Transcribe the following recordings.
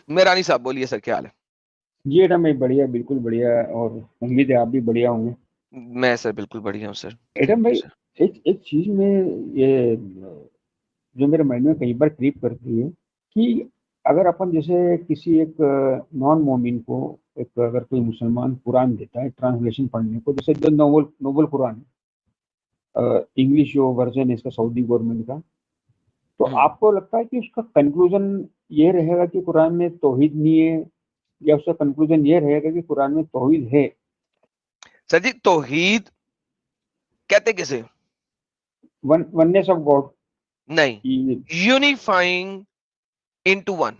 میرانی صاحب بولیے سر، کیا حال ہے؟ جی ایڈم بھائی بڑھیا، بالکل بڑھیا، اور امید ہے آپ بھی بڑھیا ہوں گے۔ میں سر بالکل بڑھیا ہوں سر، ایڈم تھینک یو بھائی سر۔ ایک چیز میں یہ جو میرے مائنڈ میں کئی بار کریپ کرتی ہے کہ اگر اپن جیسے کسی ایک نان مومن کو ایک اگر کوئی مسلمان قرآن دیتا ہے ٹرانسلیشن پڑھنے کو، جیسے جو نوبل قرآن ہے، انگلش جو ورژن ہے اس کا سعودی گورنمنٹ کا، تو ہوں آپ کو لگتا ہے کہ اس کا کنکلوژن یہ رہے گا کہ قرآن میں توحید نہیں ہے، یا اس کا کنکلوژن یہ رہے گا کہ قرآن میں توحید ہے؟ سر جی، توحید کہتے کسے؟ وننس آف گاڈ نہیں، کی۔ Unifying into one.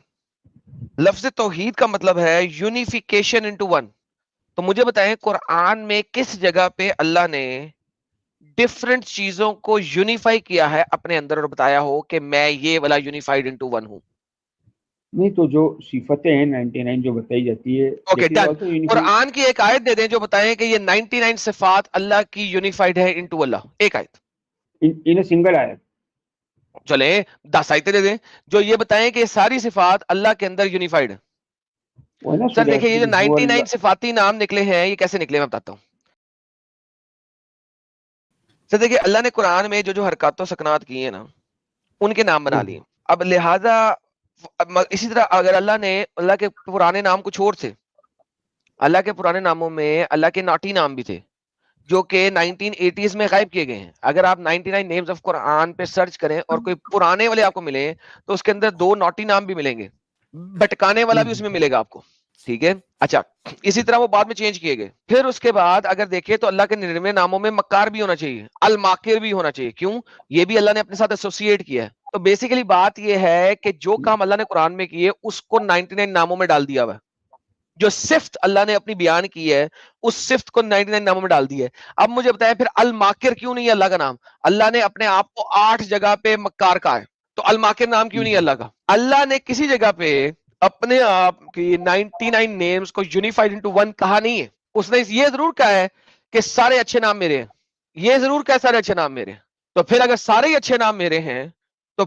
لفظ توحید کا مطلب ہے یونیفیکیشن انٹو ون۔ تو مجھے بتائیں قرآن میں کس جگہ پہ اللہ نے ڈفرنٹ چیزوں کو یونیفائی کیا ہے اپنے اندر اور بتایا ہو کہ میں یہ والا یونیفائڈ انٹو ون ہوں؟ نہیں تو جو صفتیں ہیں 99 جو بتائی جاتی ہے، okay that is done. Also unifying. Quran کی ایک آیت دے دیں جو بتائیں کہ یہ 99 صفات اللہ کی یونیفائڈ ہے انٹو اللہ، ایک آیت ان اے سنگل آیت۔ چلے 10 آیتیں دے دیں جو یہ بتائیں کہ یہ ساری صفات اللہ کے اندر یونیفائڈ ہیں۔ وہ ہے نا سر سورہ دیکھیں یہ جو قل هو 99 صفاتی نام نکلے ہیں یہ کیسے نکلے میں بتاتا ہوں۔ سر دیکھیں اللہ نے قرآن میں جو حرکات و سکنات کی ہیں نا ان کے نام بنا لیے۔ اب لہذا اسی طرح اگر اللہ نے اللہ کے پرانے نام کچھ اور تھے، اللہ کے پرانے ناموں میں اللہ کے ناٹی نام بھی تھے جو کہ 1980s میں غائب کیے گئے ہیں۔ اگر آپ 99 نیمز آف قرآن پہ سرچ کریں اور کوئی پرانے والے آپ کو ملیں تو اس کے اندر 2 ناٹی نام بھی ملیں گے، بٹکانے والا بھی اس میں ملے گا آپ کو، ٹھیک ہے؟ اچھا، اسی طرح وہ بعد میں چینج کیے گئے۔ پھر اس کے بعد اگر دیکھیں تو اللہ کے 99 ناموں میں مکار بھی ہونا چاہیے، الماکر بھی ہونا چاہیے۔ کیوں؟ یہ بھی اللہ نے اپنے ساتھ ایسوسیٹ کیا ہے۔ تو بیسیکلی بات یہ ہے کہ جو کام اللہ نے قرآن میں کیے اس کو 99 ناموں میں ڈال دیا ہوا ہے۔ جو صفت اللہ نے اپنی بیان کی ہے اس صفت کو 99 ناموں میں ڈال دی ہے۔ اب مجھے بتائیں پھر الماکر کیوں نہیں ہے اللہ کا نام؟ اللہ نے اپنے آپ کو 8 جگہ پہ مکار کہا ہے، تو الماکر نام کیوں نہیں ہے اللہ کا؟ اللہ نے کسی جگہ پہ اپنے آپ کی 99 نیمز کو یونیفائڈ انٹو ون کہا نہیں ہے۔ اس نے یہ ضرور کہا ہے کہ سارے اچھے نام میرے ہیں، یہ ضرور کہا سارے اچھے نام میرے ہیں۔ تو پھر اگر سارے ہی اچھے نام میرے ہیں تو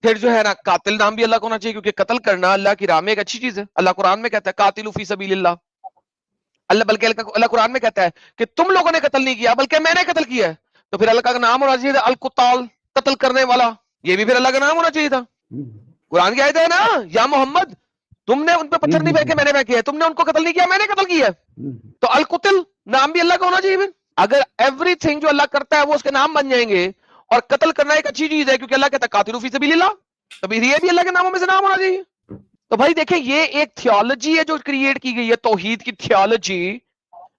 پھر جو ہے نا قاتل نام بھی اللہ کو ہونا چاہیے، کیونکہ قتل کرنا اللہ کی راہ میں ایک اچھی چیز ہے۔ اللہ قرآن میں کہتا ہے قاتل فی سبیل اللہ، اللہ بلکہ اللہ قرآن میں کہتا ہے کہ تم لوگوں نے قتل نہیں کیا بلکہ میں نے قتل کیا ہے۔ تو پھر اللہ کا نام ہونا چاہیے تھا القتال، قتل کرنے والا، یہ بھی پھر اللہ کا نام ہونا چاہیے تھا۔ قرآن کی آیت ہے نا، یا محمد تم نے ان پہ پتھر نہیں پھینکے میں نے پھینکے ہے، تم نے ان کو قتل نہیں کیا میں نے قتل کیا ہے۔ تو القتل نام بھی اللہ کا ہونا چاہیے۔ پھر اگر ایوری تھنگ جو اللہ کرتا ہے وہ اس کے نام بن جائیں گے، اور قتل کرنا ایک اچھی چیز ہے کیونکہ اللہ کہتا ہے قاتلوا فی سبیل اللہ، تو پھر یہ بھی اللہ کے ناموں میں سے نام ہونا چاہیے۔ تو بھائی دیکھیں یہ ایک تھیولوجی ہے جو کریٹ کی گئی ہے، توحید کی theology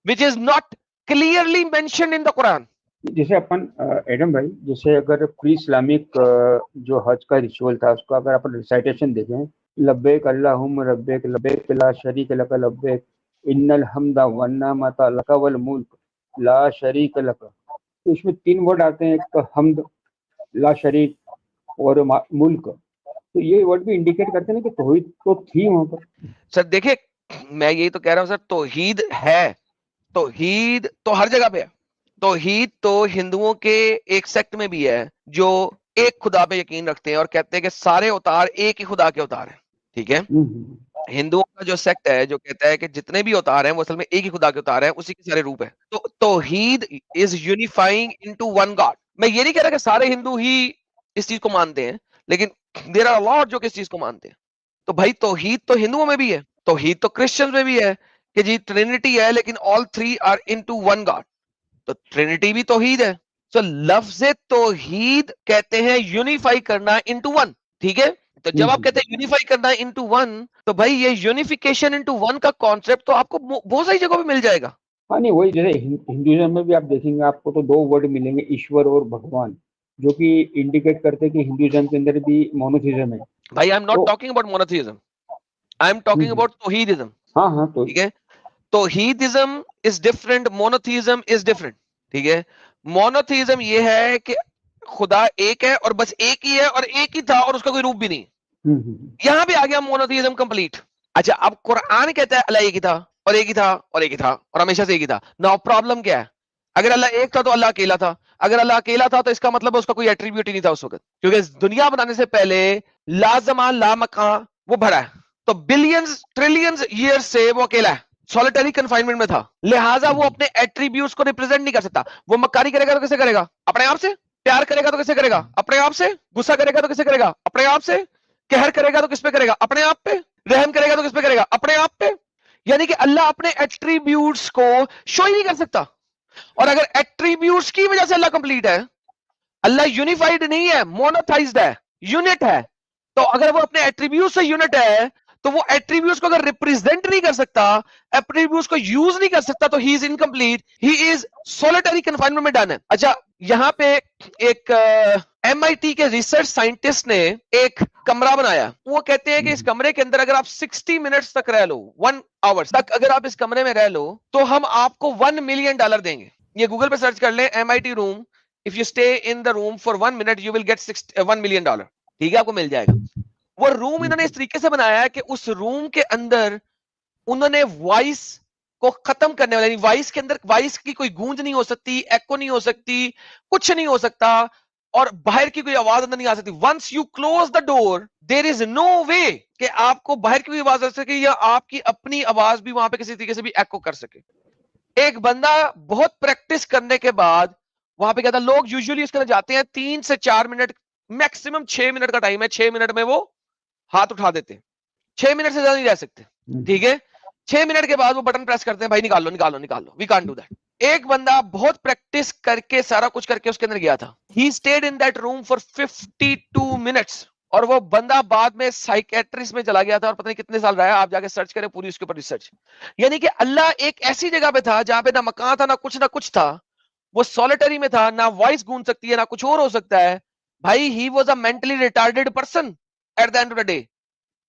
which is not clearly mentioned in the Quran۔ جیسے اپن ایڈم بھائی جیسے اگر پری اسلامک جو حج کا ریچول تھا اس کو اگر اپن ریسائٹیشن دیکھیں، لبیک اللہم لبیک لبیک لا شریک لک لبیک ان الحمد والنعمت لک والملک لا شریک لک، تو اس میں 3 ورڈ آتے ہیں، ایک تو حمد، لا شریک اور ملک، تو یہ ورڈ بھی انڈیکیٹ کرتے ہیں کہ توحید تو تھی وہاں پر۔ سر دیکھیں میں یہی تو کہہ رہا ہوں سر، توحید ہے، توحید تو ہر جگہ پہ ہے۔ توحید تو ہندوؤں کے ایک سیکٹ میں بھی ہے جو ایک خدا پہ یقین رکھتے ہیں اور کہتے ہیں کہ سارے اوتار ایک ہی خدا کے اوتار ہیں، ٹھیک ہے؟ ہندوؤں کا جو سیکٹ ہے جو کہتا ہے کہ جتنے بھی اوتار ہیں وہ اصل میں ایک ہی خدا کے اوتار ہیں، اسی کے سارے روپ ہیں۔ تو توحید از یونیفائنگ انٹو ون گاڈ۔ میں یہ نہیں کہہ رہا کہ سارے ہندو ہی اس چیز کو مانتے ہیں، لیکن دیر آر لاٹ جو کس چیز کو مانتے ہیں۔ تو بھائی توحید تو ہندوؤں میں بھی ہے، توحید تو کرسچنز میں بھی ہے کہ جی ٹرینٹی ہے لیکن all 3 are into one God، تو ٹرینٹی بھی توحید ہے۔ سو لفظ توحید کہتے ہیں یونیفائی کرنا انٹو ون، ٹھیک ہے؟ تو جب آپ کہتے ہیں یونیفائی کرنا انٹو ون، تو بھائی یہ یونیفیکیشن انٹو ون کا کانسیپٹ تو آپ کو بہت ساری جگہوں پہ مل جائے گا۔ ہاں نہیں وہی جیسے ہندوازم میں بھی آپ دیکھیں گے آپ کو تو 2 ورڈ ملیں گے، ایشور اور بھگوان، جو کہ انڈیکیٹ کرتے ہیں کہ ہندوازم کے اندر بھی مونوتھیزم ہے۔ بھائی I am not talking about monotheism, I am talking about Tawheedism. ہاں ہاں تو ٹھیک ہے، Tawheedism is different, monotheism is different, ٹھیک ہے؟ مونوتھیزم یہ ہے کہ خدا ایک ہے اور بس ایک ہی ہے اور ایک ہی تھا اور اس کا کوئی روپ بھی نہیں۔ یہاں پہ آ گیا مونوتھیزم کمپلیٹ۔ اچھا اب قرآن کہتا ہے اللہ ایک ہی تھا اور ایک ہی تھا اور ایک ہی تھا اور ہمیشہ سے ایک ہی تھا۔ ناؤ پرابلم کیا ہے؟ اگر اللہ ایک تھا تو اللہ اکیلا تھا، اگر اللہ اکیلا تھا تو اس کا مطلب اس کا کوئی ایٹریبیوٹ ہی نہیں تھا اس وقت، کیونکہ دنیا بنانے سے پہلے لا زمان لا مکان وہ بھرا ہے، تو بلینز ٹریلینز ایئر سے وہ اکیلا ہے, سولٹری کنفائنمنٹ میں تھا, لہٰذا وہ اپنے ایٹریبیوٹس کو ریپرزینٹ نہیں کر سکتا. وہ مکاری کرے گا تو کیسے کرے گا؟ اپنے آپ سے. پیار کرے گا تو کیسے کرے گا؟ اپنے آپ سے. غصہ کرے گا تو کیسے کرے گا؟ اپنے آپ سے. قہر کرے گا تو کس پہ کرے گا؟ اپنے آپ پہ. رحم کرے گا تو کس پہ کرے گا؟ اپنے آپ پہ. یعنی کہ اللہ اپنے ایٹریبیوٹس کو شو ہی نہیں کر سکتا. اور اگر ایٹریبیوٹس کی وجہ سے اللہ کمپلیٹ ہے, اللہ یونیفائڈ نہیں ہے, مونوتھائزڈ ہے, یونٹ ہے, تو اگر وہ اپنے ایٹریبیوٹ سے یونٹ ہے تو وہ ایٹریبیوٹس کو اگر ریپرزینٹ نہیں کر سکتا, ایٹریبیوٹس کو یوز نہیں کر سکتا, تو he is incomplete, he is solitary confinement میں ڈن ہے. اچھا, یہاں پہ ایک MIT کے ریسرچ سائنٹسٹ نے ایک کمرہ بنایا. وہ کہتے ہیں کہ اس کمرے کے اندر اگر آپ 60 منٹس تک رہ لو, 1 آور تک اگر آپ اس کمرے میں رہ لو, تو ہم آپ کو $1 ملین دیں گے. یہ گوگل پہ سرچ کر لیں, MIT room, if you stay in the room for 1 minute you will get $1 million. ٹھیک ہے, آپ کو مل جائے گا. وہ روم انہوں نے اس طریقے سے بنایا ہے کہ اس روم کے اندر انہوں نے وائس کو ختم کرنے والا, یعنی وائس کے اندر وائس کی کوئی گونج نہیں ہو سکتی, ایکو نہیں ہو سکتی, کچھ نہیں ہو سکتا, اور باہر کی کوئی آواز اندر نہیں آ سکتی. ونس یو کلوز دا ڈور دیر از نو وے کہ آپ کو باہر کی کوئی آواز آ سکے یا آپ کی اپنی آواز بھی وہاں پہ کسی طریقے سے بھی ایکو کر سکے. ایک بندہ بہت پریکٹس کرنے کے بعد وہاں پہ کہتا, لوگ یوزلی اس کے اندر جاتے ہیں 3 سے 4 منٹ, میکسیمم 6 منٹ کا ٹائم ہے, 6 منٹ میں وہ ہاتھ اٹھا دیتے ہیں, 6 منٹ سے زیادہ نہیں رہ سکتے. ٹھیک ہے, 6 منٹ کے بعد وہ بٹن پریس کرتے ہیں, بھائی نکال لو نکال لو نکال لو, وی کانٹ ڈو دیٹ. ایک بندہ بہت پریکٹس کر کے سارا کچھ کر کے اس کے اندر گیا تھا. He stayed in that room for 52 minutes, اور وہ بندہ بعد میں سائیکیٹرسٹ میں چلا گیا تھا, اور پتہ نہیں کتنے سال رہا. آپ جا کے سرچ کریں پوری اس کے اوپر ریسرچ. یعنی کہ اللہ ایک ایسی جگہ پہ تھا جہاں پہ نہ مکان تھا نہ کچھ تھا, وہ سولٹری میں تھا, نہ وائس گونج سکتی ہے نہ کچھ اور ہو سکتا ہے. بھائی ہی was a mentally retarded person at the end of the day.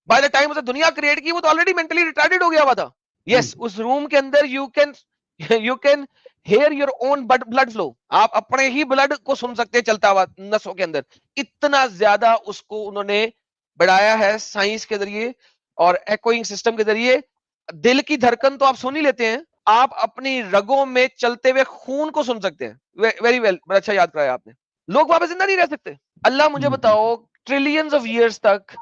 By the time اسے دنیا کریٹ کی وہ تو آلریڈی مینٹلی ریٹارڈیڈ ہو گیا ہوا تھا. یس, اس روم کے اندر you can hear your own blood flow, آپ اپنے ہی بلڈ کو سن سکتے ہیں چلتا ہوا نسوں کے اندر. اتنا زیادہ اس کو انہوں نے بڑھایا ہے سائنس کے ذریعے اور ایکوئنگ سسٹم کے ذریعے. دل کی دھڑکن تو آپ سن ہی لیتے ہیں, آپ اپنی رگوں میں چلتے ہوئے خون کو سن سکتے ہیں. ویری ویل, بڑا اچھا یاد کرایا آپ نے. لوگ وہاں پہ زندہ نہیں رہ سکتے. اللہ مجھے بتاؤ ٹریلینز آف ایئرز تک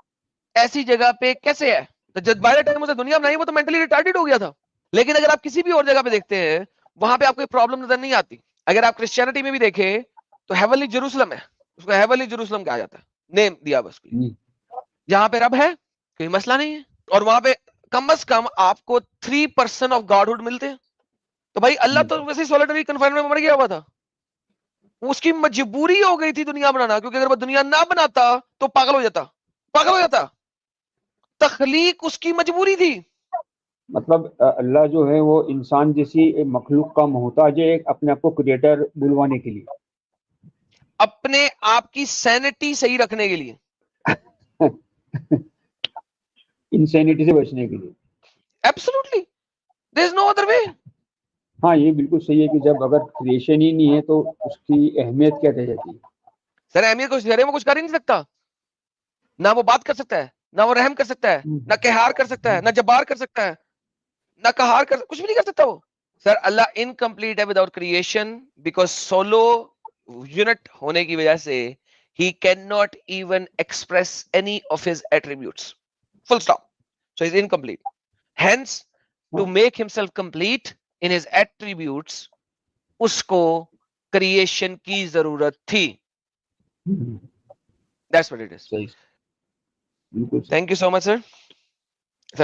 ایسی جگہ پہ کیسے ہے؟ جب بائی دا ٹائم اسے دنیا بنائی وہ تو مینٹلی ریٹارڈیڈ ہو گیا تھا. لیکن اگر آپ کسی بھی اور جگہ پہ دیکھتے ہیں وہاں پہ آپ کو کوئی پرابلم نظر نہیں آتی. اگر آپ کرسچینٹی میں بھی دیکھیں تو ہیونلی جیروسلم ہے, اس کو ہیونلی جیروسلم کہا جاتا ہے, نیم دیا بس, جہاں پہ رب ہے کوئی مسئلہ نہیں ہے, اور وہاں پہ کم از کم آپ کو 3% آف گاڈہڈ ملتے ہیں. تو بھائی اللہ تو ویسے سولٹری کنفائنمنٹ میں مر گیا ہوا تھا, اس کی مجبوری ہو گئی تھی دنیا بنانا, کیونکہ اگر وہ دنیا نہ بناتا تو پاگل ہو جاتا. تخلیق اس کی مجبوری تھی. مطلب اللہ جو ہے وہ انسان جیسی مخلوق کا محتاج ہے اپنے آپ کو کریٹر بلوانے کے لیے, اپنے آپ کی سینٹی صحیح رکھنے کے لیے, انسینٹی سے بچنے کے لیے. ایبسولوٹلی دیر از نو ادر وے. ہاں یہ بالکل صحیح ہے کہ جب اگر کریشن ہی نہیں ہے تو اس کی اہمیت کیا رہ جاتی ہے؟ سر اہمیت کچھ گھرے میں کچھ کر ہی نہیں سکتا, نہ وہ بات کر سکتا ہے, نہ وہ رحم کر سکتا ہے, نہ قہار کر سکتا ہے, نہ جبار کر سکتا ہے, نہ قہار کر, کچھ بھی نہیں کر سکتا وہ. سر اللہ انکمپلیٹ ہے without creation, because solo unit ہونے کی وجہ سے he cannot even express any of his attributes, full stop. So he's incomplete. Hence to make himself complete in his attributes اس کو creation کی ضرورت تھی. That's what it is. Thank you so much sir.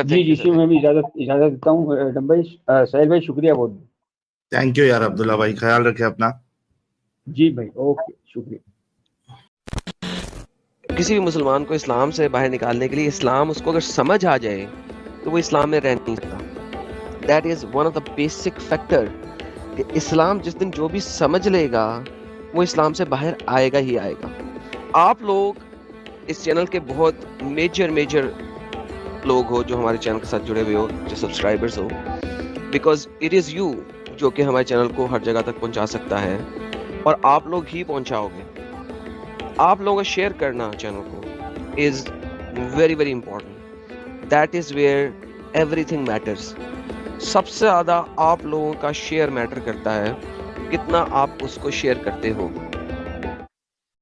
جی میں بھی اجازت دیتا ہوں. Adam بھائی, سہیل بھائی شکریہ بہت. تھینک یو یار عبداللہ بھائی, خیال رکھے اپنا. جی بھائی, اوکے, شکریہ. کسی بھی مسلمان کو اسلام سے باہر نکالنے کے لیے اسلام اس کو اگر سمجھ آ جائے تو وہ اسلام میں رہ نہیں سکتا. That is one of the basic factor کہ اسلام جس دن جو بھی سمجھ لے گا وہ اسلام سے باہر آئے گا ہی آئے گا. آپ لوگ اس چینل کے بہت میجر لوگ ہو جو ہمارے چینل کے ساتھ جڑے ہوئے ہو, جو subscribers who, because it is you جو کہ ہمارے چینل کو ہر جگہ تک پہنچا سکتا ہے, اور آپ لوگ ہی پہنچاؤ گے. آپ لوگوں کا شیئر کرنا چینل کو is very important. That is where everything matters. سب سے زیادہ آپ لوگوں کا شیئر میٹر کرتا ہے, کتنا آپ اس کو شیئر کرتے ہو.